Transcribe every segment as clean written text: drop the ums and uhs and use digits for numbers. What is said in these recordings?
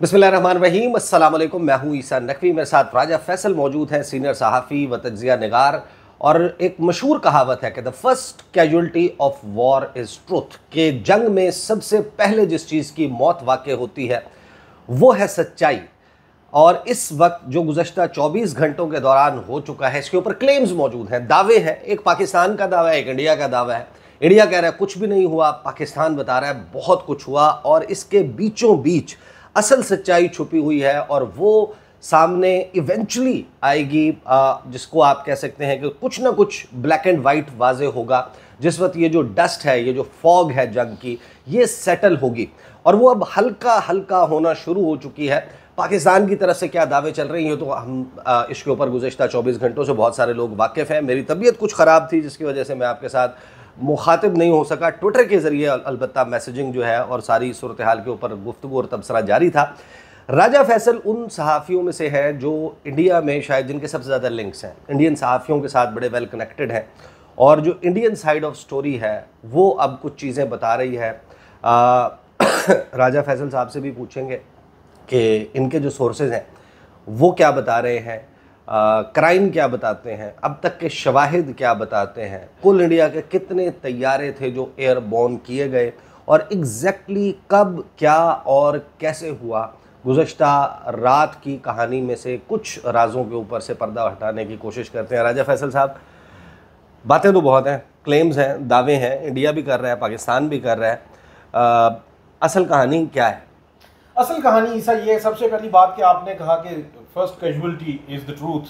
बिस्मिल्लाहिर्रहमानिर्रहीम, अस्सलाम वालेकुम। मैं हूं ईसा नकवी, मेरे साथ राजा फैसल मौजूद हैं, सीनियर सहाफ़ी व तज्ज़िया निगार। और एक मशहूर कहावत है कि the first casualty of war is truth, कि जंग में सबसे पहले जिस चीज़ की मौत वाक़ई होती है वो है सच्चाई। और इस वक्त जो गुज़श्ता 24 घंटों के दौरान हो चुका है, इसके ऊपर क्लेम्स मौजूद हैं, दावे हैं। एक पाकिस्तान का दावा है, एक इंडिया का दावा है। इंडिया कह रहा है कुछ भी नहीं हुआ, पाकिस्तान बता रहा है बहुत कुछ हुआ, और इसके बीचों बीच असल सच्चाई छुपी हुई है और वो सामने इवेंचुअली आएगी, जिसको आप कह सकते हैं कि कुछ ना कुछ ब्लैक एंड वाइट वाजे होगा। जिस वक्त ये जो डस्ट है, ये जो फॉग है जंग की, ये सेटल होगी और वो अब हल्का हल्का होना शुरू हो चुकी है। पाकिस्तान की तरफ से क्या दावे चल रही हैं तो हम इसके ऊपर गुज़श्ता 24 घंटों से बहुत सारे लोग वाकिफ़ हैं। मेरी तबीयत कुछ ख़राब थी जिसकी वजह से मैं आपके साथ मुखातिब नहीं हो सका। ट्विटर के ज़रिए अलबत्ता मैसेजिंग जो है और सारी सूरत हाल के ऊपर गुफ्तगू और तबसरा जारी था। राजा फैसल उन सहाफ़ियों में से है जो इंडिया में शायद जिनके सबसे ज़्यादा लिंक्स हैं, इंडियन सहाफ़ियों के साथ बड़े वेल कनेक्टेड हैं, और जो इंडियन साइड ऑफ स्टोरी है वो अब कुछ चीज़ें बता रही है। राजा फैसल साहब से भी पूछेंगे कि इनके जो सोर्सेज हैं वो क्या बता रहे हैं, क्राइम क्या बताते हैं, अब तक के शवाहिद क्या बताते हैं, कुल इंडिया के कितने तैयारे थे जो एयरबोर्न किए गए, और एग्जैक्टली कब क्या और कैसे हुआ। गुज़श्ता रात की कहानी में से कुछ राजों के ऊपर से पर्दा हटाने की कोशिश करते हैं। राजा फैसल साहब, बातें तो बहुत हैं, क्लेम्स हैं, दावे हैं, इंडिया भी कर रहा है, पाकिस्तान भी कर रहा है। असल कहानी क्या है? असल कहानी ईसा ये है, सबसे पहली बात कि आपने कहा कि first casualty is the truth.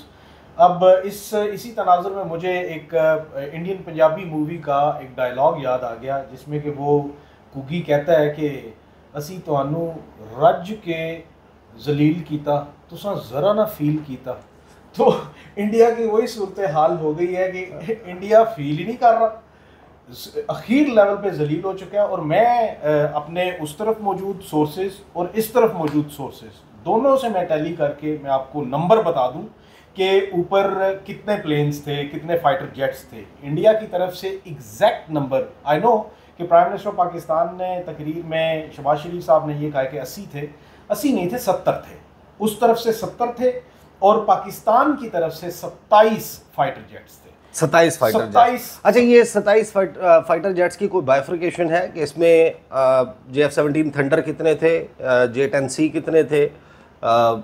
अब इसी तनाजुर में मुझे एक इंडियन पंजाबी मूवी का एक डायलॉग याद आ गया, जिसमें कि वो कुगी कहता है कि असी तुहानू रज के जलील कीता, तुसा ज़रा ना फील कीता। तो इंडिया की वही सूरत हाल हो गई है कि इंडिया फील ही नहीं कर रहा, अखीर लेवल पे जलील हो चुका है। और मैं अपने उस तरफ मौजूद सोर्सेज और इस तरफ मौजूद सोर्सेज दोनों से मैं टैली करके मैं आपको नंबर बता दूं कि ऊपर कितने प्लेन्स थे, कितने फाइटर जेट्स थे। इंडिया की तरफ से एग्जैक्ट नंबर आई नो कि प्राइम मिनिस्टर ऑफ पाकिस्तान ने तकरीर में शहबाज शरीफ साहब ने ये कहा कि 80 थे, 80 नहीं थे, 70 थे। उस तरफ से 70 थे और पाकिस्तान की तरफ से 27 फाइटर जेट्स थे। 27 फाइटर जेट्स। अच्छा, ये 27 फाइटर जेट्स की कोई बाइफर्केशन है कि इसमें JF-17 थंडर कितने थे, J-10C कितने थे,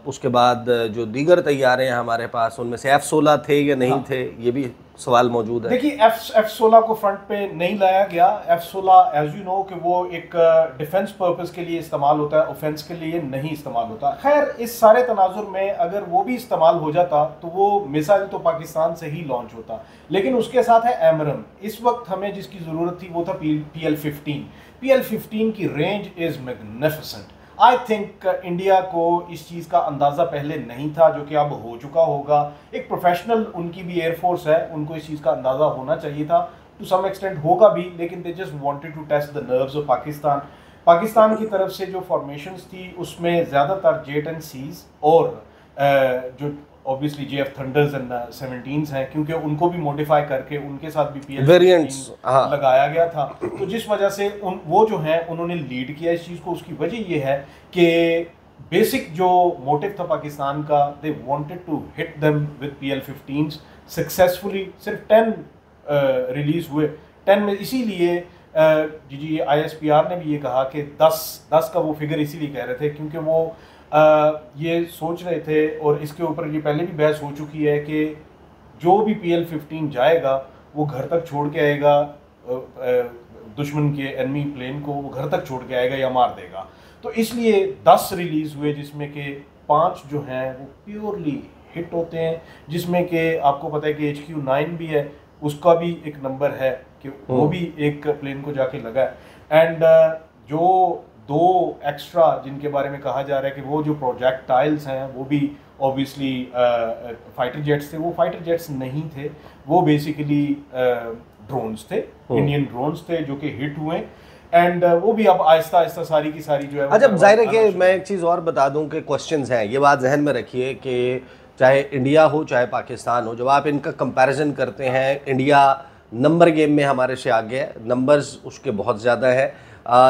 उसके बाद जो दीगर तैयारे हैं हमारे पास उनमें से F-16 थे या नहीं थे, ये भी सवाल मौजूद है। देखिए, F-16 को फ्रंट पे नहीं लाया गया। F-16 एज यू नो कि वो एक डिफेंस पर्पस के लिए इस्तेमाल होता है, ऑफेंस के लिए नहीं इस्तेमाल होता। खैर, इस सारे तनाजुर में अगर वो भी इस्तेमाल हो जाता तो वो मिसाइल तो पाकिस्तान से ही लॉन्च होता, लेकिन उसके साथ है एमरम। इस वक्त हमें जिसकी ज़रूरत थी वो था PL-15। PL-15 की range is magnificent. I think India को इस चीज़ का अंदाज़ा पहले नहीं था, जो कि अब हो चुका होगा। एक प्रोफेशनल उनकी भी एयरफोर्स है, उनको इस चीज़ का अंदाज़ा होना चाहिए था, टू सम एक्सटेंट होगा भी, लेकिन they just wanted to test the nerves of Pakistan. Pakistan की तरफ से जो फॉर्मेशंस थी उसमें ज़्यादातर J-10Cs और जो obviously JF thunder's and 17s हैं, क्योंकि उनको भी मॉडिफाई करके उनके साथ भी PL-15 लगाया गया था। तो जिस वजह से वो जो हैं उन्होंने लीड किया इस चीज़ को। उसकी वजह ये है कि बेसिक जो मोटिव था पाकिस्तान का, they wanted to hit them with PL-15s successfully. सिर्फ 10 रिलीज हुए, 10 में। इसीलिए जी ISPR ने भी ये कहा कि 10 का वो फिगर इसीलिए कह रहे थे क्योंकि वो ये सोच रहे थे, और इसके ऊपर ये पहले भी बहस हो चुकी है कि जो भी PL-15 जाएगा वो घर तक छोड़ के आएगा, दुश्मन के एनिमी प्लेन को वो घर तक छोड़ के आएगा या मार देगा। तो इसलिए 10 रिलीज हुए, जिसमें कि 5 जो हैं वो प्योरली हिट होते हैं, जिसमें कि आपको पता है कि HQ-9 भी है, उसका भी एक नंबर है कि वो भी एक प्लेन को जाके लगा है। एंड जो 2 एक्स्ट्रा जिनके बारे में कहा जा रहा है कि वो जो प्रोजेक्टाइल्स हैं वो भी ऑब्वियसली फाइटर जेट्स थे, वो फाइटर जेट्स नहीं थे, वो बेसिकली ड्रोन्स थे, इंडियन ड्रोन्स थे जो कि हिट हुए। एंड वो भी अब आहिस्ता आहिस्ता सारी की सारी जो है। अच्छा, जाहिर है कि मैं एक चीज़ और बता दूं कि क्वेश्चंस हैं, ये बात जहन में रखिए कि चाहे इंडिया हो चाहे पाकिस्तान हो, जब आप इनका कंपैरिजन करते हैं, इंडिया नंबर गेम में हमारे से आगे है, नंबर्स उसके बहुत ज़्यादा है,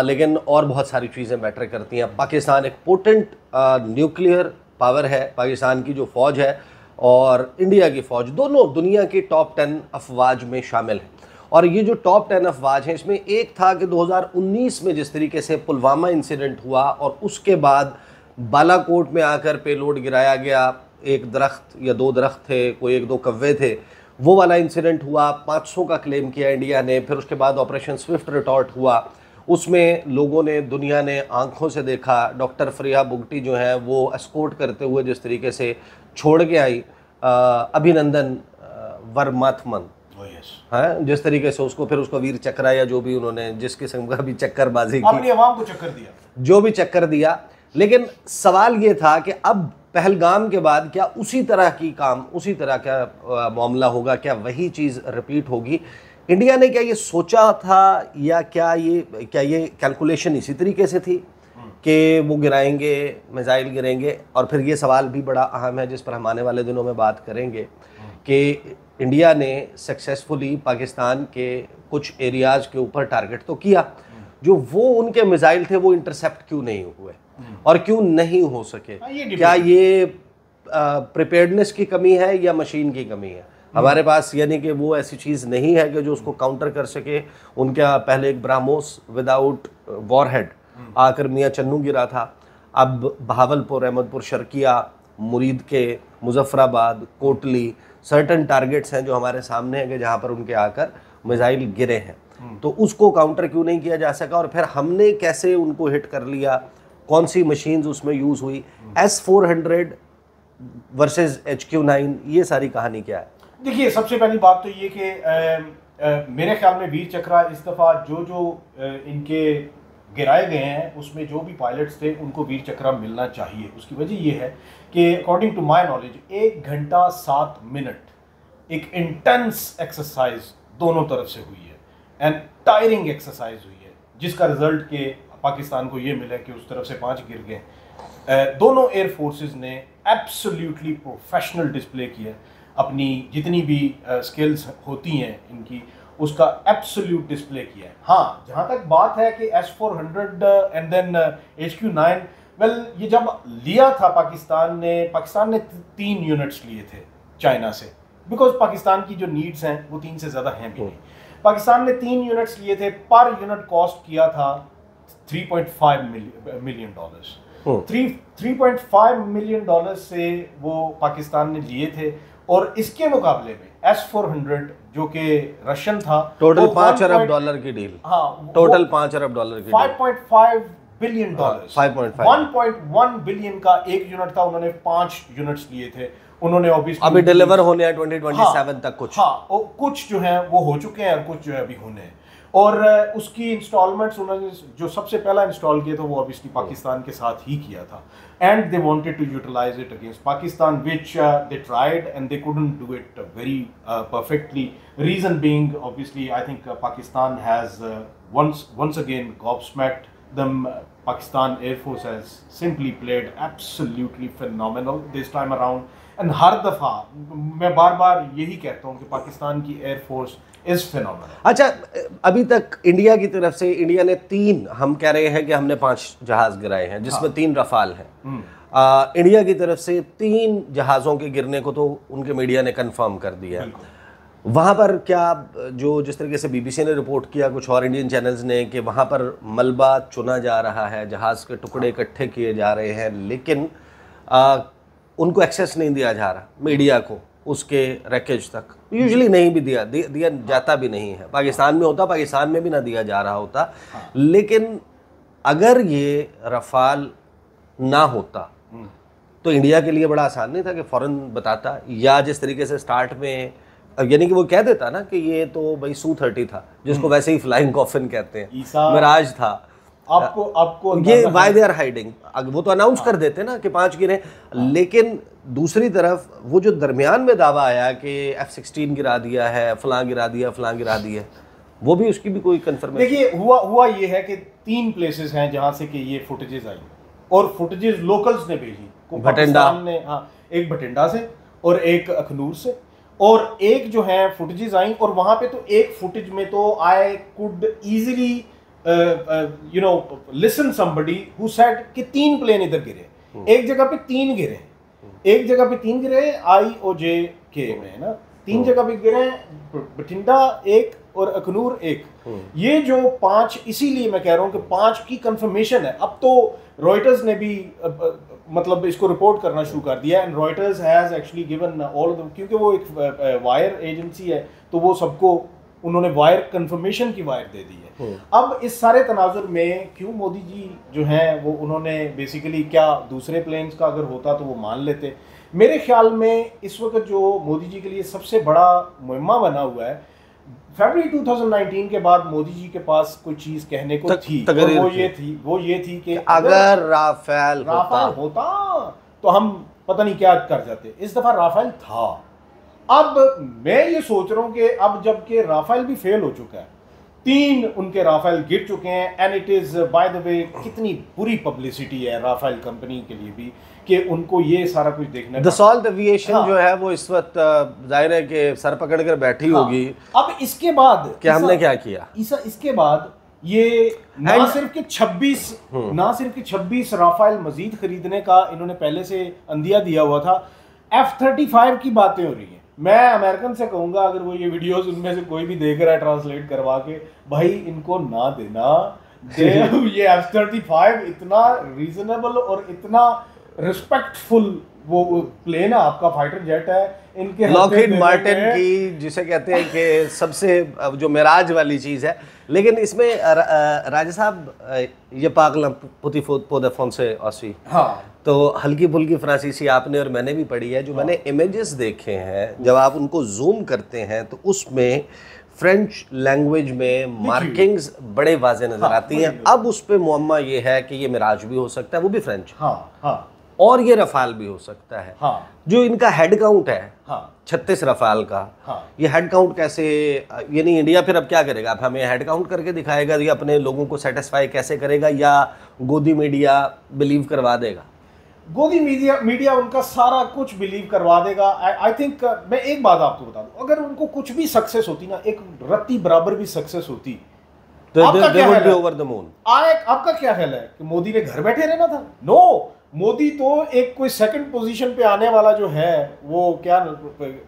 लेकिन और बहुत सारी चीज़ें मैटर करती हैं। पाकिस्तान एक पोटेंट न्यूक्लियर पावर है पाकिस्तान की जो फ़ौज है और इंडिया की फ़ौज, दोनों दुनिया की टॉप 10 अफवाज में शामिल हैं। और ये जो टॉप 10 अफवाज हैं इसमें एक था कि 2019 में जिस तरीके से पुलवामा इंसिडेंट हुआ और उसके बाद बालाकोट में आकर पेलोड गिराया गया, एक दरख्त या 2 दरख्त थे, कोई 1-2 कव्वे थे, वो वाला इंसिडेंट हुआ, 500 का क्लेम किया इंडिया ने। फिर उसके बाद ऑपरेशन स्विफ्ट रिटॉर्ट हुआ, उसमें लोगों ने, दुनिया ने आंखों से देखा डॉक्टर फरिया बुगटी जो है वो एस्कॉर्ट करते हुए जिस तरीके से छोड़ के आई अभिनंदन वर्माथमन, हाँ, जिस तरीके से उसको फिर उसको वीर चक्र या जो भी उन्होंने जिस किस्म का भी चक्करबाजी की, अपनी आवाम को चक्कर दिया, जो भी चक्कर दिया। लेकिन सवाल ये था कि अब पहलगाम के बाद क्या उसी तरह की काम, उसी तरह का मामला होगा, क्या वही चीज़ रिपीट होगी? इंडिया ने क्या ये सोचा था या क्या ये कैलकुलेशन इसी तरीके से थी कि वो गिराएंगे, मिसाइल गिरेंगे? और फिर ये सवाल भी बड़ा अहम है जिस पर हम आने वाले दिनों में बात करेंगे कि इंडिया ने सक्सेसफुली पाकिस्तान के कुछ एरियाज़ के ऊपर टारगेट तो किया, जो वो उनके मिसाइल थे वो इंटरसेप्ट क्यों नहीं हुए और क्यों नहीं हो सके? क्या ये प्रिपेयर्डनेस की कमी है या मशीन की कमी है हमारे पास? यानी कि वो ऐसी चीज़ नहीं है कि जो उसको काउंटर कर सके। उनका पहले एक ब्राह्मोस विदाउट वॉरहेड आकर मियाँ चन्नू गिरा था, अब बहावलपुर, अहमदपुर शर्किया, मुरीद के, मुजफ्फराबाद, कोटली, सर्टन टारगेट्स हैं जो हमारे सामने हैं कि जहाँ पर उनके आकर मिसाइल गिरे हैं। तो उसको काउंटर क्यों नहीं किया जा सका और फिर हमने कैसे उनको हिट कर लिया? कौन सी मशीन्स उसमें यूज़ हुई? S-400 वर्सेस HQ-9, ये सारी कहानी क्या है? देखिए, सबसे पहली बात तो ये कि मेरे ख्याल में वीर चक्रा इस दफ़ा जो इनके गिराए गए हैं उसमें जो भी पायलट्स थे उनको वीर चक्रा मिलना चाहिए। उसकी वजह ये है कि अकॉर्डिंग टू माय नॉलेज 1 घंटा 7 मिनट एक इंटेंस एक्सरसाइज दोनों तरफ से हुई है एंड टायरिंग एक्सरसाइज हुई है, जिसका रिजल्ट के पाकिस्तान को ये मिला कि उस तरफ से 5 गिर गए। दोनों एयर फोर्सेस ने एब्सोल्युटली प्रोफेशनल डिस्प्ले किया, अपनी जितनी भी स्किल्स होती हैं इनकी, उसका एब्सोल्यूट डिस्प्ले किया है। हाँ, जहाँ तक बात है कि S-400 and then HQ-9, well ये जब लिया था पाकिस्तान ने 3 यूनिट्स लिए थे चाइना से, बिकॉज पाकिस्तान की जो नीड्स हैं वो 3 से ज़्यादा हैं भी नहीं। पाकिस्तान ने 3 यूनिट्स लिए थे, पर यूनिट कॉस्ट किया था $3.5 मिलियन। 3.5 मिलियन डॉलर से वो पाकिस्तान ने लिए थे और इसके मुकाबले में S-400 जो कि रशियन था, टोटल $5 अरब की डील। हाँ, टोटल $5 अरब की 5.5 बिलियन डॉलर, 1.1 बिलियन का एक यूनिट था। उन्होंने 5 यूनिट्स लिए थे। उन्होंने ऑब्वियसली अभी डिलीवर होने हैं 2027 तक कुछ, हाँ, कुछ जो हैं वो हो चुके हैं और कुछ जो है अभी होने हैं। और उसकी इंस्टॉलमेंट्स उन्होंने जो सबसे पहला इंस्टॉल किया था वो ऑब्वियसली पाकिस्तान के साथ ही किया था, and they wanted to utilise it against Pakistan, which they tried and they couldn't do it very perfectly. Reason being obviously I think Pakistan has once again gobsmacked them. Pakistan Air Force has simply played absolutely phenomenal this time around, and हर दफ़ा मैं बार बार यही कहता हूँ कि पाकिस्तान की air force is phenomenal. अच्छा, अभी तक इंडिया की तरफ से इंडिया ने 3, हम कह रहे हैं कि हमने 5 जहाज गिराए हैं जिसमें 3 रफाल हैं। इंडिया की तरफ से 3 जहाज़ों के गिरने को तो उनके मीडिया ने कंफर्म कर दिया है। वहाँ पर क्या, जो जिस तरीके से BBC ने रिपोर्ट किया, कुछ और इंडियन चैनल्स ने, कि वहाँ पर मलबा चुना जा रहा है, जहाज़ के टुकड़े इकट्ठे किए जा रहे हैं, लेकिन उनको एक्सेस नहीं दिया जा रहा मीडिया को उसके रैकेज तक। यूजुअली नहीं भी दिया जाता भी नहीं है। पाकिस्तान में होता, पाकिस्तान में भी ना दिया जा रहा होता। लेकिन अगर ये रफाल ना होता तो इंडिया के लिए बड़ा आसान नहीं था कि फ़ौरन बताता, या जिस तरीके से स्टार्ट में यानी कि वो कह देता ना कि ये तो भाई Su-30 था, जिसको वैसे ही फ्लाइंग कॉफिन कहते हैं, मिराज था। आपको ये वाई दे आर हाइडिंग, वो तो अनाउंस कर देते ना कि 5 गिरे। लेकिन दूसरी तरफ वो जो दरमियान में दावा आया कि F-16 गिरा दिया है, फलां गिरा दिया, वो भी, उसकी भी कोई कंफर्मेशन? देखिए, हुआ ये है कि 3 प्लेसेस हैं जहां से कि ये फुटेजेस आई और फुटेजेस लोकल्स ने भेजी। भटिंडा ने, हाँ, एक भटिंडा से और एक अखनूर से, और एक जो है फुटेजेस आई, और वहां पे तो एक फुटेज में तो I could easily listen somebody who said कि 3 प्लेन इधर गिरे। एक जगह पे 3 गिरे, एक जगह पे 3 गिरे IOJK में, है ना, 3 जगह पे गिरे, बठिंडा 1 और अखनूर 1। ये जो 5, इसीलिए मैं कह रहा हूँ कि 5 की कंफर्मेशन है। अब तो रॉयटर्स ने भी मतलब इसको रिपोर्ट करना शुरू कर दिया, and Reuters has actually given all of them, क्योंकि वो एक वायर एजेंसी है, तो वो सबको उन्होंने वायर कंफर्मेशन की वायर दे दी है। अब इस सारे तनाजुर में क्यों मोदी जी जो हैं वो उन्होंने बेसिकली, क्या दूसरे प्लेन्स का अगर होता तो वो मान लेते। मेरे ख्याल में इस वक्त जो मोदी जी के लिए सबसे बड़ा मुहिम्मा बना हुआ है, फरवरी 2019 के बाद मोदी जी के पास कोई चीज कहने को थी, और वो ये थी कि अगर राफेल होता तो हम पता नहीं क्या कर जाते। इस दफा राफेल था। अब मैं ये सोच रहा हूँ कि अब जबकि राफेल भी फेल हो चुका है, 3 उनके राफेल गिर चुके हैं, and it is by the way कितनी बुरी पब्लिसिटी है राफेल कंपनी के लिए भी कि उनको ये सारा कुछ देखना। दसॉल्ट एविएशन जो है वो इस वक्त जाहिर है कि सर पकड़ कर बैठी होगी। अब इसके बाद कि हमने क्या किया, इसके बाद ये ना सिर्फ के 26 राफेल मजीद खरीदने का इन्होंने पहले से अंदिया दिया हुआ था, F-35 की बातें हो रही हैं। मैं अमेरिकन से कहूंगा अगर वो ये वीडियोस उनमें से कोई भी देख रहा है ट्रांसलेट करवा के, भाई इनको ना देना ये F-35 इतना रीजनेबल और इतना रिस्पेक्टफुल वो प्लेन है, आपका फाइटर जेट है, इनके लॉकहीड मार्टिन की जिसे कहते हैं कि सबसे जो मिराज वाली चीज़ है। लेकिन इसमें राजा साहब ये पागल पुती पोदे फोन से ऑसी, हाँ, तो हल्की फुल्की फ्रांसीसी आपने और मैंने भी पढ़ी है। जो मैंने इमेजेस देखे हैं, जब आप उनको जूम करते हैं तो उसमें फ्रेंच लैंग्वेज में मार्किंग्स बड़े वाज़े नजर आती हैं। अब उस पर मुअम्मा ये है कि ये मिराज भी हो सकता है, वो भी फ्रेंच, और ये रफाल भी हो सकता है। जो इनका हेड काउंट है 36 रफाल का, ये हेड काउंट कैसे, ये नहीं इंडिया फिर अब क्या करेगा, अब हमें हेड काउंट करके दिखाएगा, या अपने लोगों को सेटिस्फाई कैसे करेगा, या गोदी मीडिया बिलीव करवा देगा? गोदी मीडिया उनका सारा कुछ बिलीव करवा देगा। आई थिंक मैं एक बात आपको बता दूं, अगर उनको कुछ भी सक्सेस होती ना, एक रत्ती बराबर भी सक्सेस होती, तो आपका क्या ख्याल है? Over the moon. आपका क्या ख्याल है कि मोदी ने घर बैठे रहना था? नो, मोदी तो एक कोई सेकंड पोजीशन पे आने वाला जो है, वो क्या,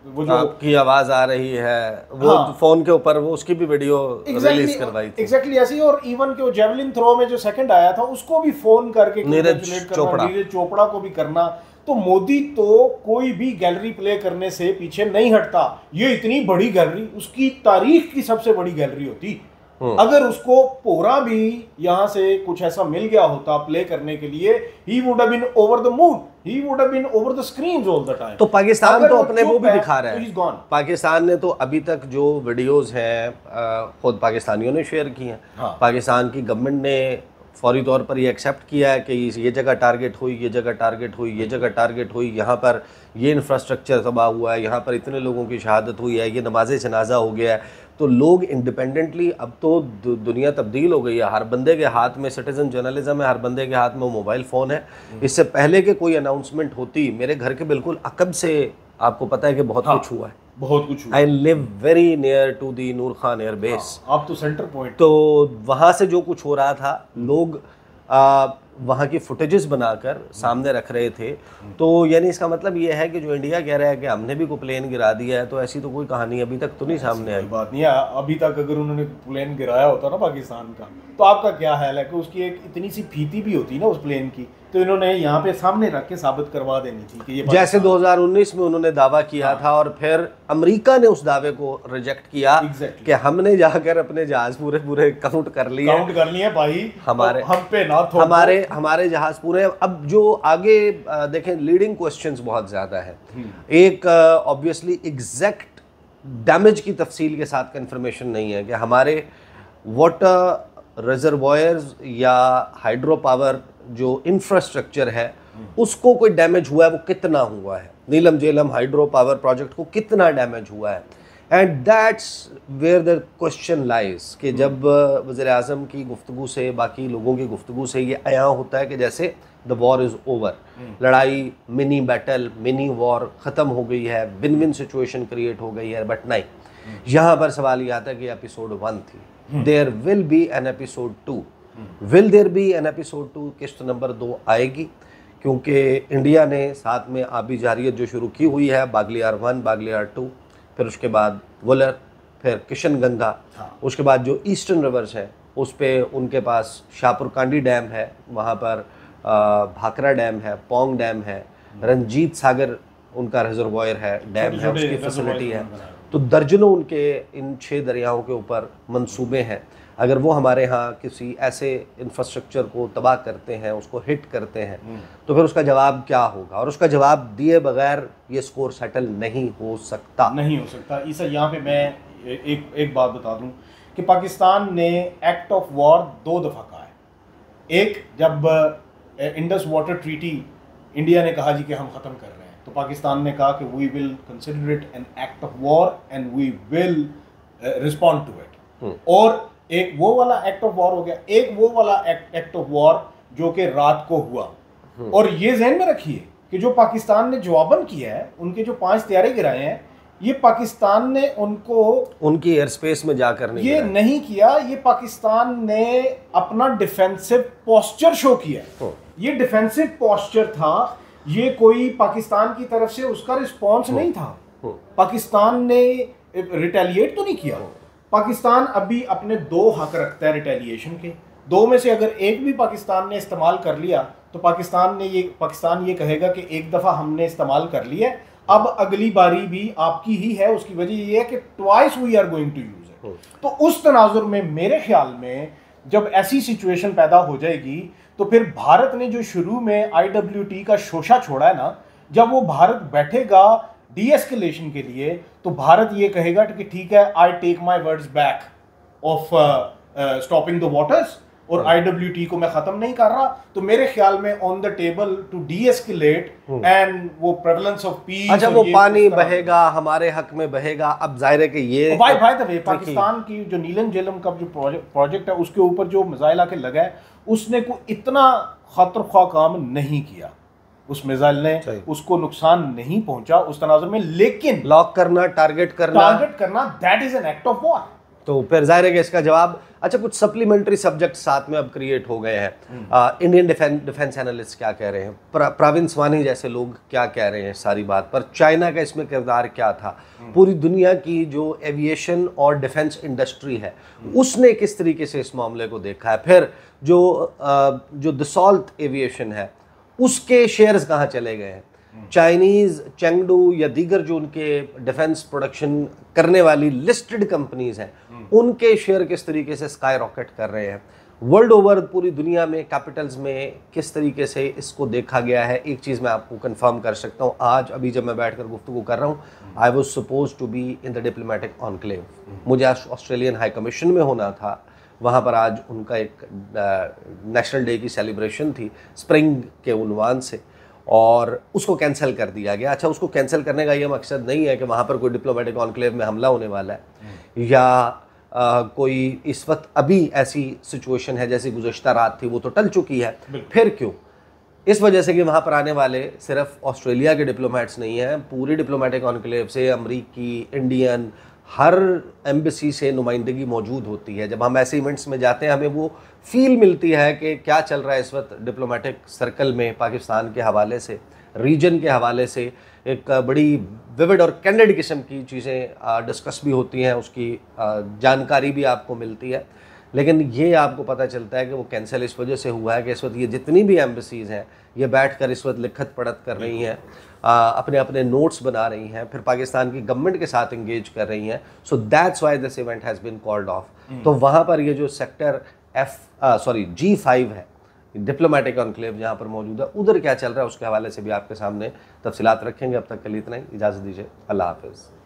वो जो आपकी आवाज आ रही है वो फोन के ऊपर, वो उसकी भी वीडियो रिलीज करवाई थी एग्जैक्टली ऐसी। और इवन के वो जेवलिन थ्रो में जो सेकंड आया था उसको भी फोन करके नीरज चोपड़ा को भी करना। तो मोदी तो कोई भी गैलरी प्ले करने से पीछे नहीं हटता। ये इतनी बड़ी गैलरी, उसकी तारीख की सबसे बड़ी गैलरी होती। अगर उसको पूरा भी यहाँ से कुछ ऐसा मिल गया होता प्ले करने के लिए, he would have been over the moon, he would have been over the screens all the time। तो पाकिस्तान तो अपने वो भी दिखा रहा है, तो पाकिस्तान ने तो अभी तक जो वीडियोस हैं खुद पाकिस्तानियों ने शेयर की हैं। पाकिस्तान की गवर्नमेंट ने फौरी तौर पर ये एक्सेप्ट किया है कि ये जगह टारगेट हुई, ये जगह टारगेट हुई, ये जगह टारगेट हुई, यहाँ पर ये इंफ्रास्ट्रक्चर तबाह हुआ है, यहाँ पर इतने लोगों की शहादत हुई है, ये नमाज जनाजा हो गया है। तो लोग इंडिपेंडेंटली, अब तो दुनिया तब्दील हो गई है, हर बंदे के हाथ में सिटीजन जर्नलिज्म है, हर बंदे के हाथ में मोबाइल फ़ोन है। इससे पहले कि कोई अनाउंसमेंट होती, मेरे घर के बिल्कुल अकब से आपको पता है कि बहुत कुछ हुआ है, बहुत कुछ हुआ। I live very near to the Noor Khan air base. आप तो सेंटर पॉइंट। तो वहाँ से जो कुछ हो रहा था, लोग वहाँ की फुटेजेस बनाकर सामने रख रहे थे। तो यानी इसका मतलब ये है कि जो इंडिया कह रहा है कि हमने भी कोई प्लेन गिरा दिया है, तो ऐसी तो कोई कहानी अभी तक तो नहीं सामने आई। बात नहीं है, अभी तक अगर उन्होंने प्लेन गिराया होता ना पाकिस्तान का, तो आपका क्या ख्याल है कि उसकी एक इतनी सी फीती भी होती ना उस प्लेन की, तो इन्होंने यहाँ पे सामने रख के साबित करवा देनी थी कि ये जैसे 2019 में उन्होंने दावा किया था, और फिर अमेरिका ने उस दावे को रिजेक्ट किया कि हमने जाकर अपने जहाज पूरे काउंट कर लिए भाई, हमारे हम पे ना हमारे जहाज पूरे। अब जो आगे देखें, लीडिंग क्वेश्चंस बहुत ज़्यादा है। एक ऑब्वियसली एग्जैक्ट डैमेज की तफसील के साथ कंफर्मेशन नहीं है कि हमारे वाटर रिजर्वॉयर्स या हाइड्रो पावर जो इंफ्रास्ट्रक्चर है उसको कोई डैमेज हुआ है, वो कितना हुआ है, Neelum Jhelum hydro power project को कितना डैमेज हुआ है। And that's where the question lies कि जब वज़ीर-ए-आज़म की गुफ्तगू से, बाकी लोगों की गुफ्तगू से ये आया होता है कि जैसे द वॉर इज़ ओवर, लड़ाई, मिनी बैटल, मिनी वॉर ख़त्म हो गई है, विन विन सिचुएशन क्रिएट हो गई है। बट नहीं, यहाँ पर सवाल ये आता है कि एपिसोड 1 थी, there will be an episode 2। Will there be an episode 2? किस्त नंबर 2 आएगी क्योंकि इंडिया ने साथ में आबी जारियत जो शुरू की हुई है, बागलियार 1, बागलियार 2, फिर उसके बाद वुलर, फिर किशन गंगा, उसके बाद जो ईस्टर्न रिवर्स हैं उस पर उनके पास शाहपुर कांडी डैम है, वहाँ पर भाखरा डैम है, पोंग डैम है, रंजीत सागर उनका रिजर्वायर है, डैम है, उसकी फैसिलिटी है। तो दर्जनों उनके इन 6 दरियाओं के ऊपर मंसूबे हैं। अगर वो हमारे यहाँ किसी ऐसे इंफ्रास्ट्रक्चर को तबाह करते हैं, उसको हिट करते हैं, तो फिर उसका जवाब क्या होगा? और उसका जवाब दिए बगैर ये स्कोर सेटल नहीं हो सकता। ईसा, यहाँ पे मैं एक बात बता दूं कि पाकिस्तान ने एक्ट ऑफ वॉर 2 दफ़ा कहा है। एक, जब इंडस वाटर ट्रीटी इंडिया ने कहा जी कि हम ख़त्म कर रहे हैं, तो पाकिस्तान ने कहा कि we will consider it an act of war and we will respond to it. और एक वो वाला एक्ट ऑफ वॉर हो गया, एक वो वाला एक्ट ऑफ वॉर जो कि रात को हुआ। और ये ज़हन में रखिए कि जो पाकिस्तान ने जवाबन किया है, उनके जो 5 तैयारे गिराए हैं, ये पाकिस्तान ने उनको उनकी एयर स्पेस में जाकर नहीं किया। ये पाकिस्तान ने अपना डिफेंसिव पोस्चर शो किया। ये डिफेंसिव पोस्चर था, ये कोई पाकिस्तान की तरफ से उसका रिस्पॉन्स नहीं था। पाकिस्तान ने रिटेलिएट तो नहीं किया। पाकिस्तान अभी अपने 2 हक रखता है रिटेलिएशन के। 2 में से अगर एक भी पाकिस्तान ने इस्तेमाल कर लिया तो पाकिस्तान ये कहेगा कि एक दफ़ा हमने इस्तेमाल कर लिया, अब अगली बारी भी आपकी ही है। उसकी वजह ये है कि twice we are going to use it. तो उस तनाजुर में मेरे ख्याल में जब ऐसी सिचुएशन पैदा हो जाएगी तो फिर भारत ने जो शुरू में IWT का शोशा छोड़ा है ना, जब वो भारत बैठेगा डीएस्केलेशन के लिए, तो भारत ये कहेगा कि ठीक है, I take my words back of stopping the waters, और IWT को मैं खत्म नहीं कर रहा। तो मेरे ख्याल में on the table to deescalate and वो प्रेवलेंस ऑफ पीस, अच्छा वो पानी बहेगा, हमारे हक में बहेगा। अब जाहिर है कि ये भाई पाकिस्तान की जो नीलम झेलम का जो प्रोजेक्ट है, उसके ऊपर जो मिसाइल आके लगा है, उसने को इतना खतरख्वाह काम नहीं किया। उस मिसाइल ने उसको नुकसान नहीं पहुंचा उस तनाजुर में, लेकिन ब्लॉक करना, टारगेट करना, that is an act of war. तो फिर जाहिर है कि इसका जवाब, अच्छा कुछ सप्लीमेंट्री सब्जेक्ट साथ में अब क्रिएट हो गए हैं। इंडियन डिफेंस एनालिस्ट क्या कह रहे हैं, प्रवीण स्वानी जैसे लोग क्या कह रहे हैं सारी बात पर, चाइना का इसमें किरदार क्या था, पूरी दुनिया की जो एविएशन और डिफेंस इंडस्ट्री है उसने किस तरीके से इस मामले को देखा है, फिर जो दसॉल्ट एविएशन है उसके शेयर्स कहाँ चले गए हैं, चाइनीज़ चेंगडू या दीगर जो उनके डिफेंस प्रोडक्शन करने वाली लिस्टेड कंपनीज हैं उनके शेयर किस तरीके से स्काई रॉकेट कर रहे हैं, वर्ल्ड ओवर पूरी दुनिया में कैपिटल्स में किस तरीके से इसको देखा गया है। एक चीज़ मैं आपको कंफर्म कर सकता हूँ, आज अभी जब मैं बैठकर गुफ्तगू कर रहा हूँ, I was suppose to be in the diplomatic enclave. मुझे आज ऑस्ट्रेलियन हाई कमीशन में होना था, वहाँ पर आज उनका एक नेशनल डे की सेलिब्रेशन थी स्प्रिंग के उन्वान से, और उसको कैंसिल कर दिया गया। अच्छा, उसको कैंसिल करने का ये मकसद नहीं है कि वहाँ पर कोई डिप्लोमेटिक ऑनक्लेव में हमला होने वाला है या कोई इस वक्त अभी ऐसी सिचुएशन है जैसी गुज़श्ता रात थी वो तो टल चुकी है। फिर क्यों? इस वजह से कि वहाँ पर आने वाले सिर्फ ऑस्ट्रेलिया के डिप्लोमेट्स नहीं हैं, पूरी डिप्लोमेटिक ऑनक्लेव से अमरीकी, इंडियन, हर एम्बेसी से नुमाइंदगी मौजूद होती है। जब हम ऐसे इवेंट्स में जाते हैं हमें वो फील मिलती है कि क्या चल रहा है इस वक्त डिप्लोमेटिक सर्कल में, पाकिस्तान के हवाले से, रीजन के हवाले से एक बड़ी विविड और कैंडिड किस्म की चीज़ें डिस्कस भी होती हैं, उसकी जानकारी भी आपको मिलती है। लेकिन ये आपको पता चलता है कि वो कैंसिल इस वजह से हुआ है कि इस वक्त ये जितनी भी एम्बेसीज़ हैं ये बैठकर इस वक्त लिखत पढ़त कर रही हैं, अपने अपने नोट्स बना रही हैं, फिर पाकिस्तान की गवर्नमेंट के साथ इंगेज कर रही हैं। So that's why this event has been called off. तो वहाँ पर ये जो सेक्टर G5 है, डिप्लोमेटिक एनक्लेव जहाँ पर मौजूद है, उधर क्या चल रहा है उसके हवाले से भी आपके सामने तफसीलात रखेंगे। अब तक के लिए इतना ही, इजाज़त दीजिए, अल्लाह हाफ़िज़।